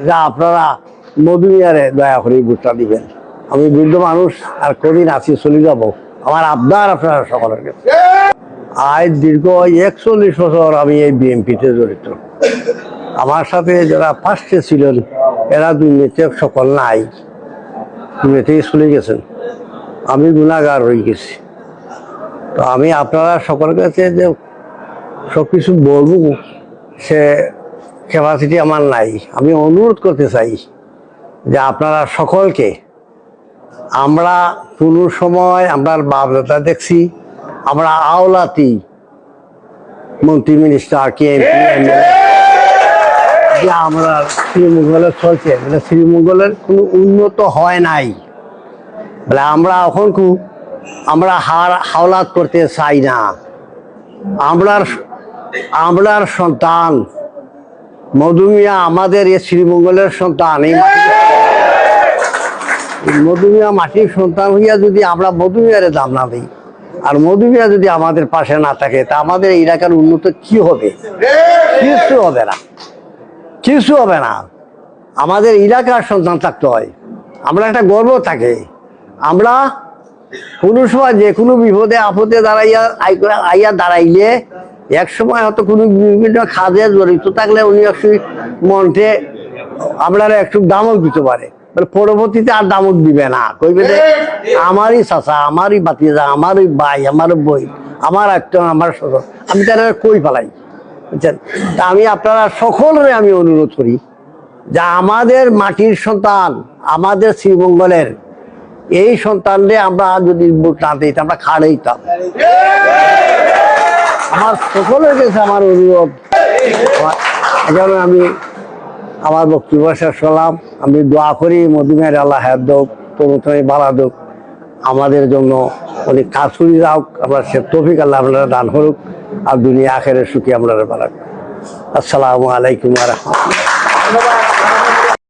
যা আপনারা মধুমিয়ারে দয়া করে ভোটটা দিবেন। আমি বৃদ্ধ মানুষ আর কদিন আছি, চলে যাব। আমার আবদার আপনারা সকলের কাছে। আজ দীর্ঘ 41 বছর আমি এই বিএনপিতে জড়িত। আমার সাথে যারা ফার্স্টে ছিলেন এরা দুর্নীতি সকল নাই, দুর্নীতি চলে গেছেন। আমি গুণাগার হয়ে গেছি। তো আমি আপনারা সকলের কাছে যে সব কিছু বলবো সে ক্যাপাসিটি আমার নাই। আমি অনুরোধ করতে চাই যে আপনারা সকলকে, আমরা কোনো সময় আমরা বাপদাদা দেখছি, আমরা আওলাতি মন্ত্রী মিনিস্টার কে যে আমরা শ্রীমঙ্গলে চলছে, মানে শ্রীমঙ্গলের কোনো উন্নত হয় নাই বলে আমরা এখন খুব আমরা হাওলাত করতে চাই না। আমরার সন্তান মধুমিয়া, আমাদের এই শ্রীমঙ্গলের সন্তান। এই মধুমিয়া মাটির সন্তান হইয়া যদি আমরা মধুমিয়ারে দাম না দিই আর মধুমিয়া যদি আমাদের পাশে না থাকে তা আমাদের এলাকার উন্নত কি হবে? কিছু হবে না, কিছু হবে না। আমাদের এলাকার সন্তান থাকতে হয়, আমরা একটা গর্ব থাকে। আমরা কোনো সময় যে কোনো বিপদে আপদে আইয়া দাঁড়াইলে এক সময় হয়তো কোনো বিভিন্ন খাদে জড়িত থাকলে উনি একটু মনটে আপনারা একটু দামক দিতে পারে, পরবর্তীতে আর দামক দিবে না। কইবে যে আমারই চাচা, আমারই বাতিজা, আমারই ভাই, আমার বই, আমার একটা, আমার সদর, আমি তারা কই ফেলাই, বুঝছেন? তা আমি আপনারা সকলের আমি অনুরোধ করি যে আমাদের মাটির সন্তান, আমাদের শ্রীমঙ্গলের এই সন্তানরে আমরা যদি ভোট না দিই আমরা খাড়ে দিতাম। আমার সকলের কাছে আমার অনুরোধ। এখানে আমি আমার বক্তব্য শেষ করলাম। আমি দোয়া করি মধুমিয়ার আল্লাহ হায়াত দোক, প্রমোদনে বালা দোক, আমাদের জন্য অনেক কাজ করে যাও। আমরা সে তৌফিক আল্লাহ আপনারা দান করুক, আর দুনিয়া আখেরের সুখী আপনারা বাড়াক। আসসালামু আলাইকুম ওয়া রাহমাতুল্লাহ।